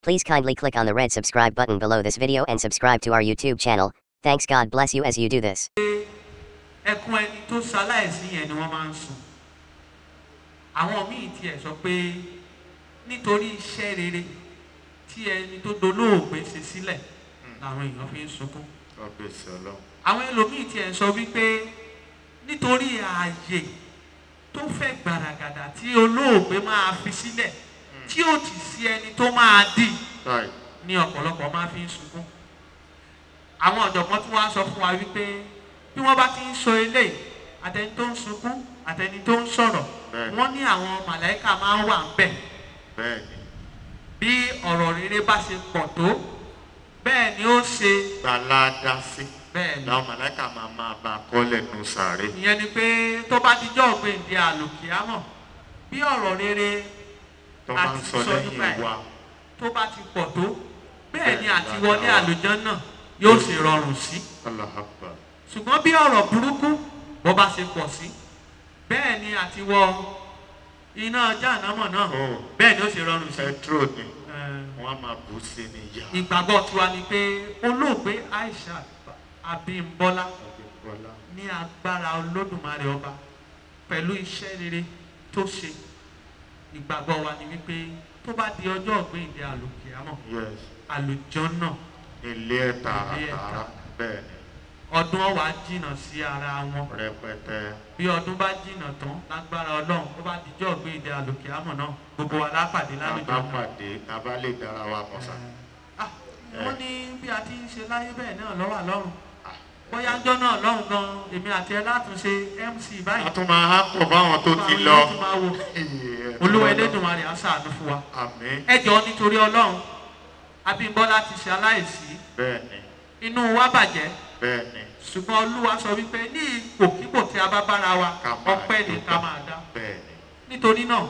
Please kindly click on the red subscribe button below this video and subscribe to our YouTube channel. Thanks, God bless you as you do this. Ẹkún ẹni tó ṣaláìsí yẹn ni wọ́n máa ń sùn. Àwọn míì tiẹ̀ sọ pé nítorí iṣẹ́ rere tí ẹni tó dolóògbé ṣe sílẹ̀ làwọn èèyàn fi ń sunkún. Àwọn ẹlòmíì tiẹ̀ sọ wípé nítorí ààyè tó fẹ́ gbàràgàdà tí olóògbé máa fi sílẹ̀ tí ó ti sí ẹni tó máa dì ní ọ̀pọ̀lọpọ̀ máa fi ń sunkún. Àwọn ọ̀jọ̀gbọ́n tí wọ́n á sọ fún wa wípé bí wọ́n bá ti ń sọ eléyìí àtẹni tó ń sunkún àtẹni tó ń sọ̀rọ̀ wọ́n ní àwọn màláíkà máa ń wà ń bẹ̀. Bí ọ̀rọ̀ rere bá ṣe pọ̀ tó bẹ́ẹ̀ ni ó ṣe gbalada sí. bẹ́ẹ̀ ni làwọn màláíkà máa bá kọ́lẹ̀ nù sàárè. ìyẹn ni pé tó bá dijọ́ ògbéǹde àlùkìyámọ̀ bí ọ̀rọ̀ rere tó máa ń sọ lẹ́yìn wa tó bá ti pọ̀ tó bẹ́ẹ̀ ni àti wọlé àlùjánnà yóò ṣe rọrùn sí. Allahu Akbar. Ṣùgbọ́n bí ọ̀rọ̀ burúkú bó bá ṣe pọ̀ sí bẹ́ẹ̀ ni àti wọ iná jahannama náà bẹ́ẹ̀ ni ó ṣe rọrùn sí. Petro ni wọ́n máa bù sí ní ìyá. Ìgbàgbọ́ tiwa ni pé olóògbé Aisha Abímbọ́lá ní agbára Olódùmarè ọba pẹ̀lú iṣẹ́ rere tó ṣe ìgbàgbọ́ wa ni wípé tó bá di ọjọ́ ògbéǹde àlùkìyámọ̀ àlùjánnà ilé ẹ̀ta àtàrà bẹ́ẹ̀ ni. Ọdún ọ̀wá jìnnà sí ara wọn. Rẹpẹtẹ. Bí ọdún bá jìnnà tán lágbára Ọlọ́run tó bá di ọjọ́ ògbéǹde àlùkìyámọ̀ náà gbogbo wa lápàdé lálùjánnà. Lápàdé tábà lè dára wa mọ̀ sá. Wọ́n ní bí a ti ń ṣe láyé bẹ́ẹ̀ náà ló wà lọ́run. Bóyá ńjọ́ náà lọ́run gan èmi àti ẹ látúnṣe MC báyìí. A tún máa há pọ̀ báwọn tó ti lọ. Olúwa Elédùmarè á ṣàánú fún wa. Àmín. Ẹ jọ̀ọ́ nítorí Ọlọ́run Abímbọ́lá ti ṣe aláìsí. Bẹ́ẹ̀ni. Inú wa bàjẹ́. Bẹ́ẹ̀ni. Ṣùgbọ́n Olúwa sọ wípé ní ipòkípò tí a bá bára wa ọpẹ́ ni ká máa dá. Bẹ́ẹ̀ni. Nítorí náà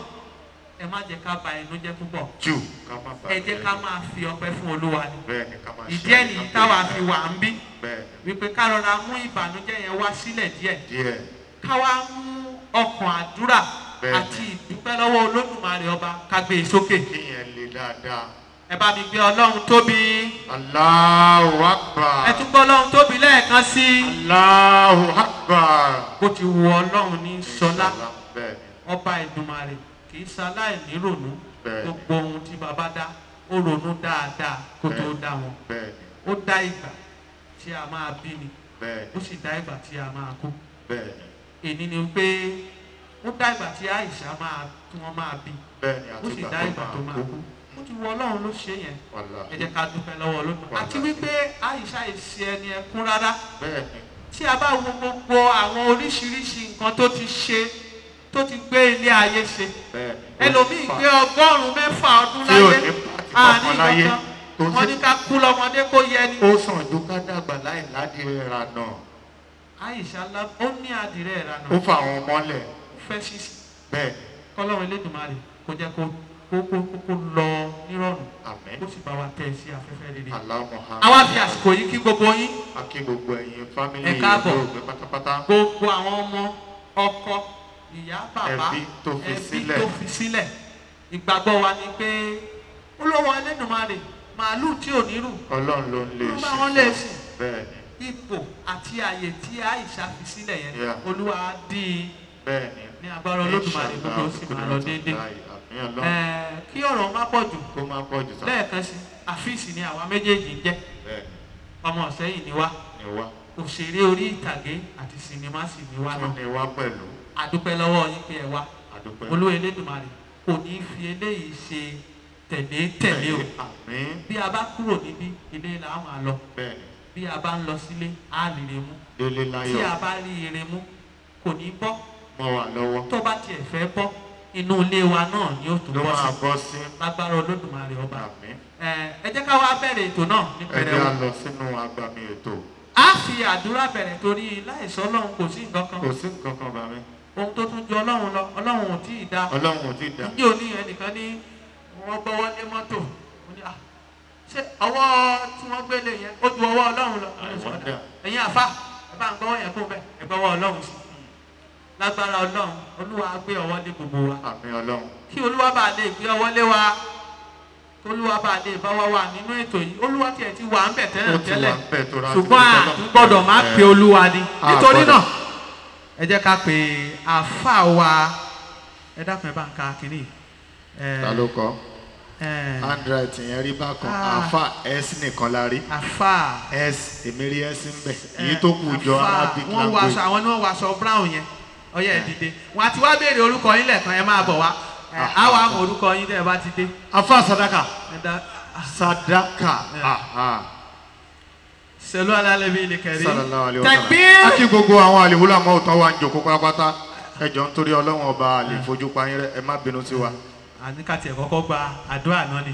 ẹ má jẹ́ ká ba inú jẹ́ púpọ̀. Jù ká má ba. Ẹ jẹ́ ká máa fi ọpẹ́ fún Olúwa ni. Bẹ́ẹ̀ni ká máa ṣe. Ìdí ẹ̀ nìyí táwa fi wà ń bí. Bẹ́ẹ̀ni. Wípé ká rọra mú ìbànújẹ́ yẹn wá sílẹ̀ díẹ̀. Díẹ̀. Ká wá mú ọkàn àdúrà àti ìdúpẹ́ lọ́wọ́ Olódùmarè ọba ká gbé e sókè. Kíyẹn le dáadáa. Ẹ bá mi gbé Ọlọ́run tóbi. Allahu Akbar. Ẹ tún gbọ́ Ọlọ́run tóbi lẹ́ẹ̀kan sí. Allahu Akbar. Bó ti wu Ọlọ́run ní sọlá. Bẹ́ẹ̀ni. Ọba Èdùmàrè kì í ṣaláì ní ronú. Bẹ́ẹ̀ni. Gbogbo ohun tí bàbá dá ó ronú dáadáa kó tó dá wọn. Bẹ́ẹ̀ni. Ó dá ìgbà tí a máa bí ni. Bẹ́ẹ̀ni. Ó sì dá ìgbà tí a máa kú. Bẹ́ẹ̀ni. Èní ni pé ó dá ìgbà tí Àìṣà tí wọ́n máa bí. Bẹ́ẹ̀ni Ó sì dá ìgbà tó máa kú. Ó ti wọ Ọlọ́run ló ṣe yẹn. Ẹ jẹ́ ká dúpẹ́ lọ́wọ́ Ọlọ́run. Àti wípé Àìṣà ìṣe ẹni ẹkún rárá. Bẹ́ẹ̀ni. Tí a bá wo gbogbo àwọn oríṣiríṣi nǹkan tó ti ṣe tó ti gbé ilé ayé ṣe. Ẹlòmíì gbé 106 ọdún láyé. Àní kankan. Wọ́n ní ká kú lọ́mọdé kó yẹ ni. Ó sàn ju ká dàgbà láì ládìrẹ ìrànà. Àìṣà ó ní àdìrẹ ìrànà. Ó fa àwọn mọ́lẹ̀. Ó fẹ́ ṣíṣí. Bẹ́ẹ̀. Kọ́lọ́run Elédùmarè kó jẹ́ kó lọ nírọ̀rùn. Àmín. Ó sì bá wa tẹ̀ sí afẹ́fẹ́ rere. Allahumma. Àwa fi àsìkò yìí kí gbogbo yín. A kí gbogbo ẹ̀yin fámìlì Ẹ káàbọ̀. olóògbé pátápátá. Gbogbo àwọn ọmọ ọkọ ìyá bàbá ẹbí tó fi sílẹ̀. Ìgbàgbọ́ wa ni pé Olúwa Elédùmarè màálù tí ò nírù. Ọlọ́run ló ń lè ṣe. Olúwa wọn lè sìn. Bẹ́ẹ̀ni. Ipò àti àyè tí Àìṣà fi sílẹ̀ yẹn. Olúwa dí i. Bẹ́ẹ̀ni. Ní agbára Olódùmarè gbogbo sì máa lọ déédéé. Kí ọ̀rọ̀ má pọ̀ jù. Kó má pọ̀ jù. Lẹ́ẹ̀kan sí àfíìsì ni àwa méjèèjì ń jẹ́. Bẹ́ẹ̀ni. Ọmọ Ìṣẹ́yìn ni wá. Ni wá. Òṣèré orí ìtàgé àti sinimá sì ni wá náà. Tún ni wá pẹ̀lú. Àdúpẹ́ lọ́wọ́ yín pé ẹ wá. Àdúpẹ́. Olúwa Elédùmarè kò ní fi eléyìí ṣe tẹ̀lé o. Àmín. Bí a bá kúrò níbí ilé là á máa lọ. Bẹ́ẹ̀ni. Bí a bá ń lọ sílé á lè re mú. Délé láyọ̀. Tí a bá rí ire mú kò ní bọ́. Mọ́ wa lọ́wọ́. Tó bá tiẹ̀ fẹ́ bọ́ inú ilé wa náà ni ó tún bọ́ sí. Ló máa bọ́ sí. Lágbára Olódùmarè ọba. Àmín. Ẹ jẹ́ ká wá bẹ̀rẹ̀ ètò náà ní pẹ̀rẹ̀ ẹ jẹ́ á lọ sínú agbami ètò. A fi àdúrà bẹ̀rẹ̀ torí láìsọ Ọlọ́run kò sí nǹkan kan. Kò sí nǹkan kan bá mi. Ohun tó tún ju Ọlọ́run lọ Ọlọ́run ò tí ì dá. Ọlọ́run ò tí ì dá. Ní òní ẹnìkan ní wọ́n gbọ́wọ́ lé mọ́tò. Ṣé ọwọ́ tí wọ́n gbélé yẹn ó ju ọwọ́ Ọlọ́run lọ? Ẹ̀yin àfà ẹ bá ń gbọ́wọ́ yẹn kó bẹ́ẹ̀ ẹ gbọ́wọ́ Ọlọ́run sí. Lágbára Ọlọ́run Olúwa gbé ọwọ́ lé gbogbo wa. Àmín Ọlọ́run. Kí Olúwa bá lè gbé ọwọ́ lé wa olúwa bá lè bá wa wà nínú ètò yìí olúwa tiẹ̀ ti wà ń bẹ̀ tẹ́lẹ̀ tẹ́lẹ̀ ṣùgbọ́n àtúgbọ́dọ̀ má pe olúwa ni nítorí náà ẹ jẹ́ ká pe àfáà wa ẹ dákun ẹ bá ń ka kínní. ta ló kọ handwriting yẹn rí bákan àfáà s nìkan la rí àfáà s èmi rí s ń bẹ èyí tó kù jọ arabic language. àwọn ni wọ́n wọ aṣọ brown yẹn ọyẹ ẹ dìde wọn àti wá béèrè orúkọ yín lẹ́ẹ̀kan ẹ máa bọ̀ wá àwa àmọ́ orúkọ yín tẹ́ ẹ bá ti dé. àfáà sadaka sẹlú alálẹ́bí ilé kẹrí tẹ̀gbín. a kí gbogbo àwọn àlèwúlò àmọ́ òtán wa ń jòkó pátápátá ẹjọ́ nítorí ọlọ́run ọba àlè fojú pa yín rẹ ẹ má bínú sí wa. àníkàtì ẹ̀ kọ́kọ́ gba àdúrà náà ni.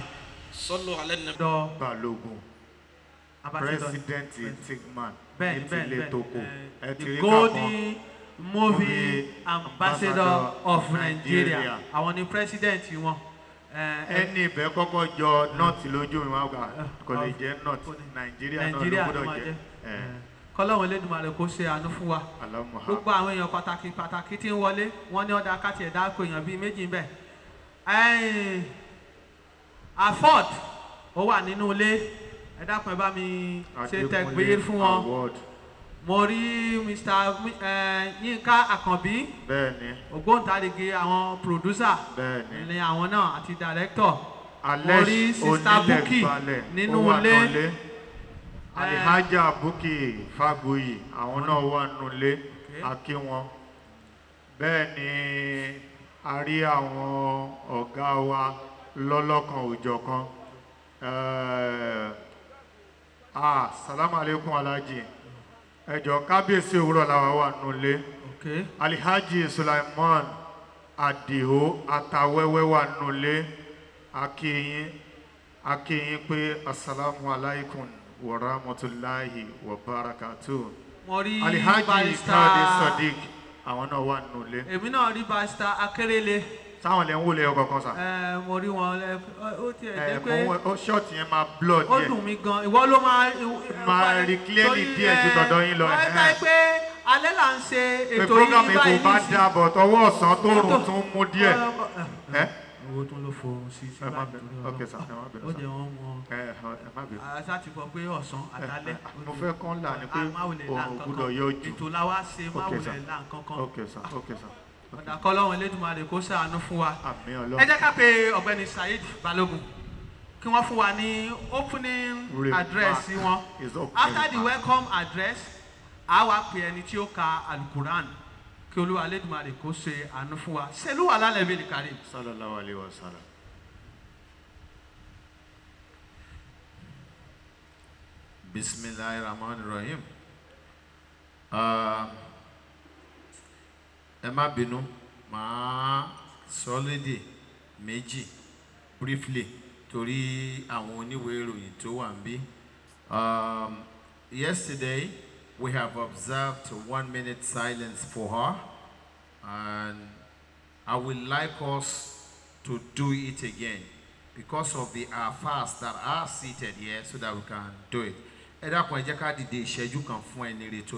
sọ́lọ́ alẹ́ nínú. Balógun president Tigman bẹ́ẹ̀ ìtìlẹ̀ toko the golden movie ambassador of Nigeria àwọn ni president wọn. ẹni ibẹ̀ kọ́kọ́ jọ nọ́ọ̀tì lójú mi wá gbà kò lè jẹ́ nọ́ọ̀tì Nàìjíríà náà ló gbọ́dọ̀ jẹ́. kọ́lọ́hún Elédùmarè kó ṣe àánú fún wa gbogbo àwọn èèyàn pàtàkì tí ń wọlé wọ́n ní ọ̀dà káti ẹ̀dá kó èèyàn bíi méjì ń bẹ̀. Afọ́d ó wà nínú ilé ẹ dákun ẹ bá mi ṣe tẹ̀gbé fún wọn. mo rí Mr. Yínká Àkànbí ògbóǹtarìgì àwọn producer ní àwọn náà àti director mo rí Sister Bukky nínú ilé Alihaja Bukky Fagboyi àwọn náà wà nínú ilé a kí wọn bẹ́ẹ̀ ni a rí àwọn ọ̀gá wa lọ́lọ́kan òjọ̀kan salamu alaikum Alhaji ẹjọ kábíyèsí òwúrọ̀ làwọn wà nulẹ̀ Alhaji Sulaiman Adio Atawẹ́wẹ́ wà nulẹ̀ akíyín pé assalamu alaikum wa rahmatulahi wa barakatuh. Alhaji Kade Sadiq àwọn náà wà nulẹ̀. èmi náà rí Barrister Akérèlé. sáwọn lè ń wọlé ọkọ̀ kan sà. mo rí wọn ó tiẹ̀ jẹ́ pé ṣọ́ọ̀tì yẹn máa blood ó dùn mí gan ìwọ ló máa rí clearly díẹ̀ ju tọ̀dọ̀ yín lọ. wọ́n gbà pé alẹ́ là ń ṣe ètò program yìí báyìí èkó bá dá bọ̀ tọwọ́ ọ̀sán tó rùn tún mú díẹ̀. owó tún ló fo sí báyìí ó jẹ́ wọ́n mọ àṣà ti gbọ́ pé ọ̀sán àtàlẹ́. mo fẹ́ kán là ní pé òun gbúdọ̀ yọjú. ètò la wá ṣe máwùlẹ̀ là nǹkankan. ọ̀dà kọ́lọ́hún Elédùmarè kó ṣàánú fún wa. ẹ jẹ́ ká pe ọ̀gbẹ́ni Saheed Balogun kí wọ́n fún wa ní opening address wọn. After the welcome address a wá pe ẹni tí ó ka alukuran kí Olúwa Elédùmarè kó ṣe àánú fún wa. sẹ́lú wà lálẹ́ bíi Karim. Sallallahu alaihi wasallam. Bismillahirrahmanirrahim. Ẹ má bínú màá sọ lédè méjì briefly torí àwọn oníwèé ìròyìn tó wà níbí. Yesterday we have observed 1 minute silence for her, and I would like us to do it again because of the fast that are seated here so that we can do it. Ẹ dákun ẹ jẹ́ ká dìde ìṣẹ́jú kan fún ẹni rè tó